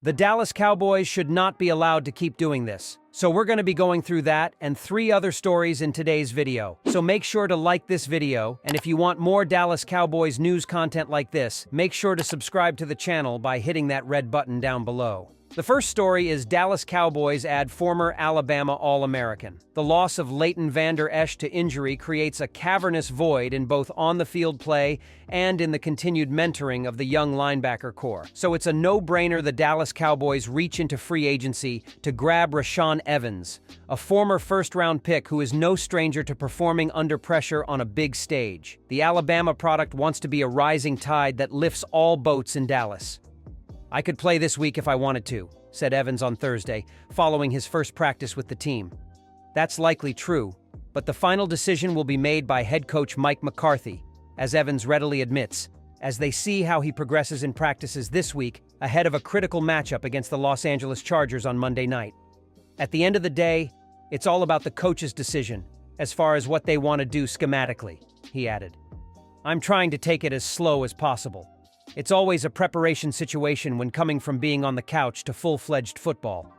The Dallas Cowboys should not be allowed to keep doing this. So we're going to be going through that and 3 other stories in today's video. So make sure to like this video, and if you want more Dallas Cowboys news content like this, make sure to subscribe to the channel by hitting that red button down below. The first story is Dallas Cowboys add former Alabama All-American. The loss of Leighton Vander Esch to injury creates a cavernous void in both on-the-field play and in the continued mentoring of the young linebacker core. So it's a no-brainer the Dallas Cowboys reach into free agency to grab Rashaan Evans, a former first-round pick who is no stranger to performing under pressure on a big stage. The Alabama product wants to be a rising tide that lifts all boats in Dallas. "I could play this week if I wanted to," said Evans on Thursday, following his first practice with the team. That's likely true, but the final decision will be made by head coach Mike McCarthy, as Evans readily admits, as they see how he progresses in practices this week ahead of a critical matchup against the Los Angeles Chargers on Monday night. At the end of the day, it's all about the coach's decision, as far as what they want to do schematically, he added. "I'm trying to take it as slow as possible. It's always a preparation situation when coming from being on the couch to full-fledged football.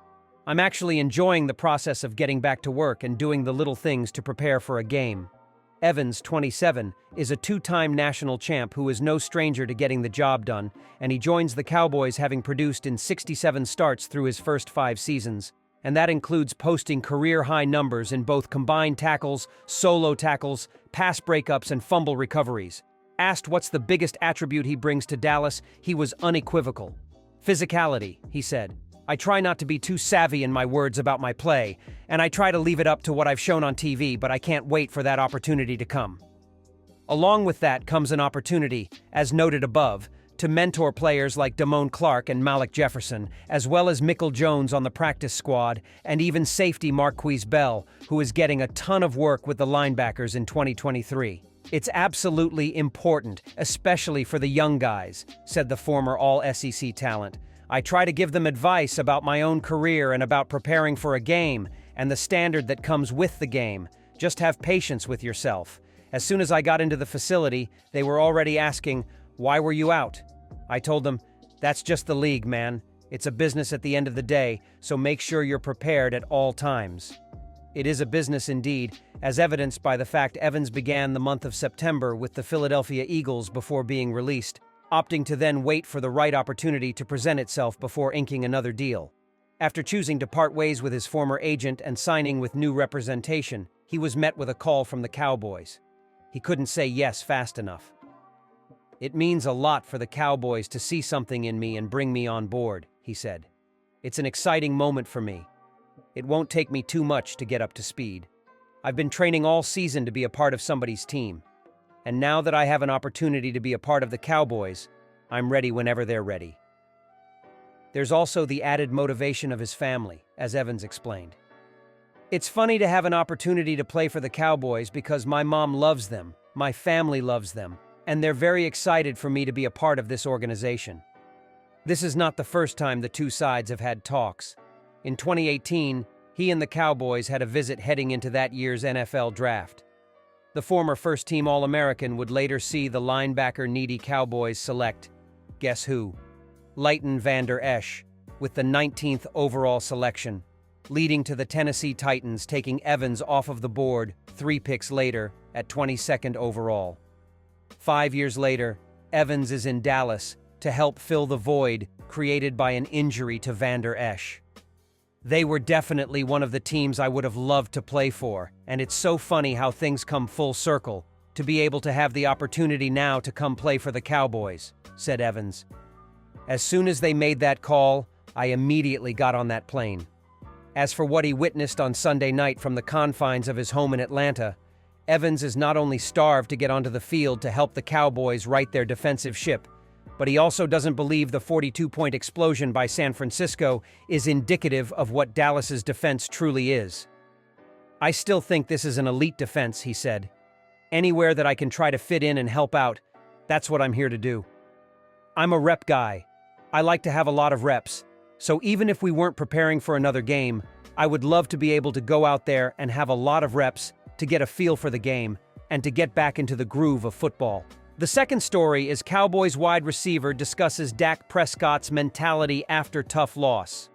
I'm actually enjoying the process of getting back to work and doing the little things to prepare for a game." Evans, 27, is a 2-time national champ who is no stranger to getting the job done, and he joins the Cowboys having produced in 67 starts through his first 5 seasons, and that includes posting career-high numbers in both combined tackles, solo tackles, pass breakups, and fumble recoveries. Asked what's the biggest attribute he brings to Dallas, he was unequivocal. "Physicality," he said. "I try not to be too savvy in my words about my play, and I try to leave it up to what I've shown on TV, but I can't wait for that opportunity to come." Along with that comes an opportunity, as noted above, to mentor players like Damone Clark and Malik Jefferson, as well as Michael Jones on the practice squad, and even safety Marquise Bell, who is getting a ton of work with the linebackers in 2023. "It's absolutely important, especially for the young guys," said the former All-SEC talent. "I try to give them advice about my own career and about preparing for a game and the standard that comes with the game. Just have patience with yourself. As soon as I got into the facility, they were already asking, 'Why were you out?' I told them, 'That's just the league, man. It's a business at the end of the day, so make sure you're prepared at all times.'" It is a business indeed, as evidenced by the fact Evans began the month of September with the Philadelphia Eagles before being released, opting to then wait for the right opportunity to present itself before inking another deal. After choosing to part ways with his former agent and signing with new representation, he was met with a call from the Cowboys. He couldn't say yes fast enough. "It means a lot for the Cowboys to see something in me and bring me on board," he said. "It's an exciting moment for me. It won't take me too much to get up to speed. I've been training all season to be a part of somebody's team. And now that I have an opportunity to be a part of the Cowboys, I'm ready whenever they're ready." There's also the added motivation of his family, as Evans explained. "It's funny to have an opportunity to play for the Cowboys because my mom loves them, my family loves them, and they're very excited for me to be a part of this organization. This is not the first time the two sides have had talks. In 2018, he and the Cowboys had a visit heading into that year's NFL draft. The former first-team All-American would later see the linebacker-needy Cowboys select, guess who? Leighton Vander Esch, with the 19th overall selection, leading to the Tennessee Titans taking Evans off of the board 3 picks later at 22nd overall. 5 years later, Evans is in Dallas to help fill the void created by an injury to Vander Esch. They were definitely one of the teams I would have loved to play for, and it's so funny how things come full circle, to be able to have the opportunity now to come play for the Cowboys," said Evans. "As soon as they made that call, I immediately got on that plane." As for what he witnessed on Sunday night from the confines of his home in Atlanta, Evans is not only starved to get onto the field to help the Cowboys right their defensive ship, but he also doesn't believe the 42-point explosion by San Francisco is indicative of what Dallas's defense truly is. "I still think this is an elite defense," he said. "Anywhere that I can try to fit in and help out, that's what I'm here to do. I'm a rep guy. I like to have a lot of reps, so even if we weren't preparing for another game, I would love to be able to go out there and have a lot of reps to get a feel for the game and to get back into the groove of football," The second story is Cowboys wide receiver discusses Dak Prescott's mentality after tough loss.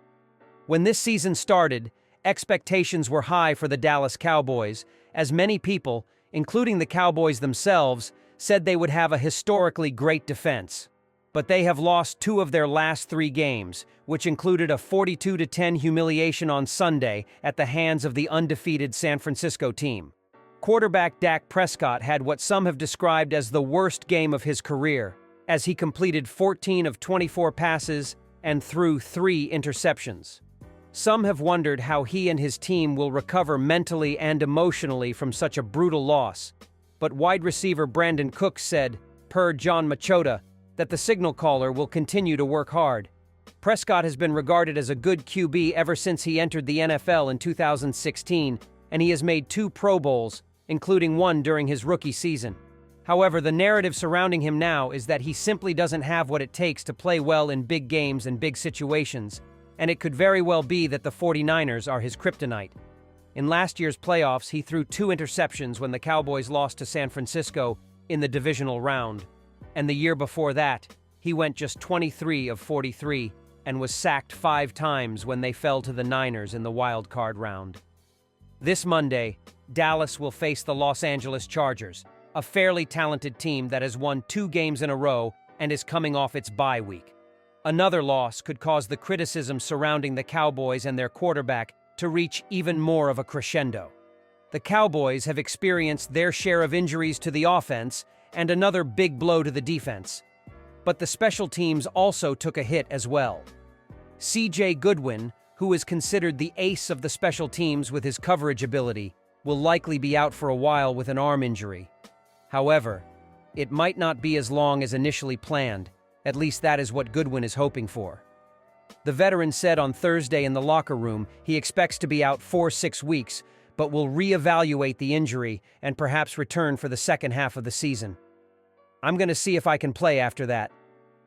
When this season started, expectations were high for the Dallas Cowboys, as many people, including the Cowboys themselves, said they would have a historically great defense. But they have lost 2 of their last 3 games, which included a 42-10 humiliation on Sunday at the hands of the undefeated San Francisco team. Quarterback Dak Prescott had what some have described as the worst game of his career, as he completed 14 of 24 passes and threw 3 interceptions. Some have wondered how he and his team will recover mentally and emotionally from such a brutal loss, but wide receiver Brandon Cooks said, per John Machota, that the signal caller will continue to work hard. Prescott has been regarded as a good QB ever since he entered the NFL in 2016, and he has made 2 Pro Bowls, including 1 during his rookie season. However, the narrative surrounding him now is that he simply doesn't have what it takes to play well in big games and big situations, and it could very well be that the 49ers are his kryptonite. In last year's playoffs, he threw 2 interceptions when the Cowboys lost to San Francisco in the divisional round. And the year before that, he went just 23 of 43 and was sacked 5 times when they fell to the Niners in the wild card round. This Monday, Dallas will face the Los Angeles Chargers, a fairly talented team that has won 2 games in a row and is coming off its bye week. Another loss could cause the criticism surrounding the Cowboys and their quarterback to reach even more of a crescendo. The Cowboys have experienced their share of injuries to the offense and another big blow to the defense. But the special teams also took a hit as well. C.J. Goodwin, who is considered the ace of the special teams with his coverage ability, will likely be out for a while with an arm injury. However, it might not be as long as initially planned. At least that is what Goodwin is hoping for. The veteran said on Thursday in the locker room he expects to be out 4-6 weeks, but will reevaluate the injury and perhaps return for the second half of the season. "I'm going to see if I can play after that.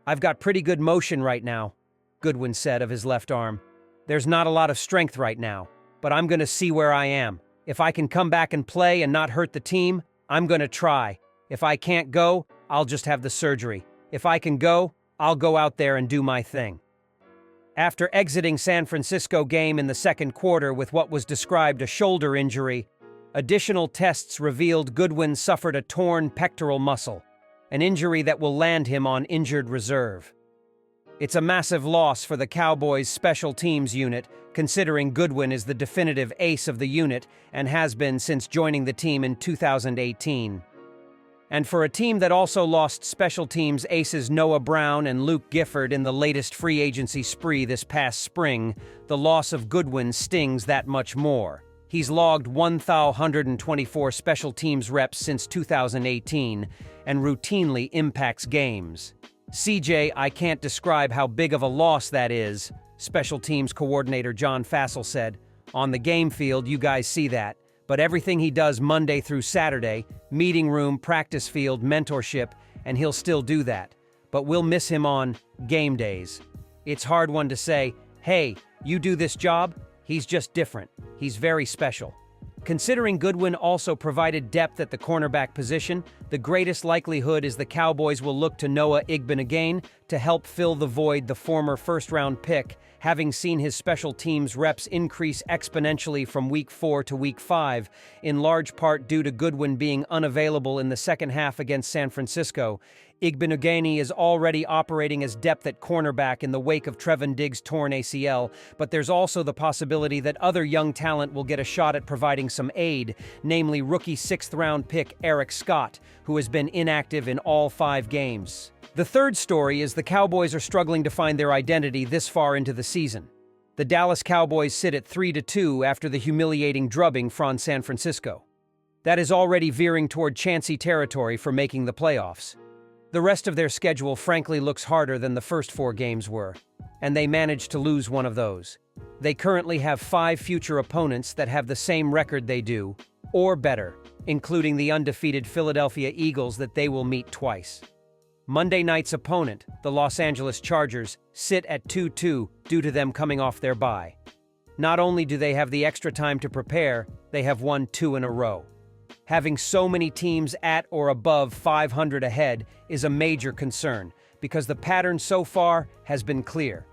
I've got pretty good motion right now," Goodwin said of his left arm. "There's not a lot of strength right now, but I'm going to see where I am. If I can come back and play and not hurt the team, I'm going to try. If I can't go, I'll just have the surgery. If I can go, I'll go out there and do my thing." After exiting San Francisco game in the second quarter with what was described a shoulder injury, additional tests revealed Goodwin suffered a torn pectoral muscle, an injury that will land him on injured reserve. It's a massive loss for the Cowboys' special teams unit, considering Goodwin is the definitive ace of the unit and has been since joining the team in 2018. And for a team that also lost special teams aces Noah Brown and Luke Gifford in the latest free agency spree this past spring, the loss of Goodwin stings that much more. He's logged 1,124 special teams reps since 2018 and routinely impacts games. "CJ, I can't describe how big of a loss that is," special teams coordinator John Fassel said. "On the game field, you guys see that. But everything he does Monday through Saturday, meeting room, practice field, mentorship, and he'll still do that. But we'll miss him on game days. It's hard one to say, hey, you do this job? He's just different. He's very special." Considering Goodwin also provided depth at the cornerback position, the greatest likelihood is the Cowboys will look to Noah Igbenegane to help fill the void the former first-round pick, having seen his special teams reps increase exponentially from Week 4 to Week 5, in large part due to Goodwin being unavailable in the second half against San Francisco. Igbenegane is already operating as depth at cornerback in the wake of Trevon Diggs' torn ACL, but there's also the possibility that other young talent will get a shot at providing some aid, namely rookie 6th-round pick Eric Scott, who has been inactive in all 5 games. The third story is the Cowboys are struggling to find their identity this far into the season. The Dallas Cowboys sit at 3-2 after the humiliating drubbing from San Francisco. That is already veering toward chancy territory for making the playoffs. The rest of their schedule frankly looks harder than the first 4 games were, and they managed to lose one of those. They currently have 5 future opponents that have the same record they do, or better, including the undefeated Philadelphia Eagles that they will meet twice. Monday night's opponent, the Los Angeles Chargers, sit at 2-2 due to them coming off their bye. Not only do they have the extra time to prepare, they have won 2 in a row. Having so many teams at or above 500 ahead is a major concern because the pattern so far has been clear.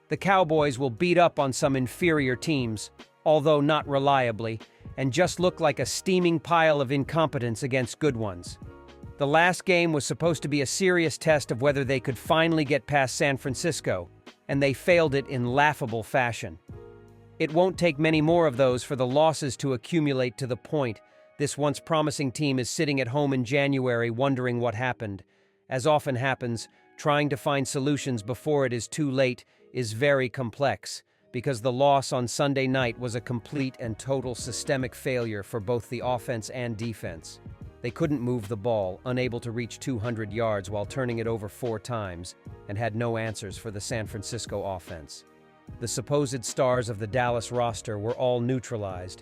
The Cowboys will beat up on some inferior teams, although not reliably, and just look like a steaming pile of incompetence against good ones. The last game was supposed to be a serious test of whether they could finally get past San Francisco, and they failed it in laughable fashion. It won't take many more of those for the losses to accumulate to the point this once promising team is sitting at home in January wondering what happened. As often happens, trying to find solutions before it is too late is very complex, because the loss on Sunday night was a complete and total systemic failure for both the offense and defense. They couldn't move the ball, unable to reach 200 yards while turning it over 4 times, and had no answers for the San Francisco offense. The supposed stars of the Dallas roster were all neutralized,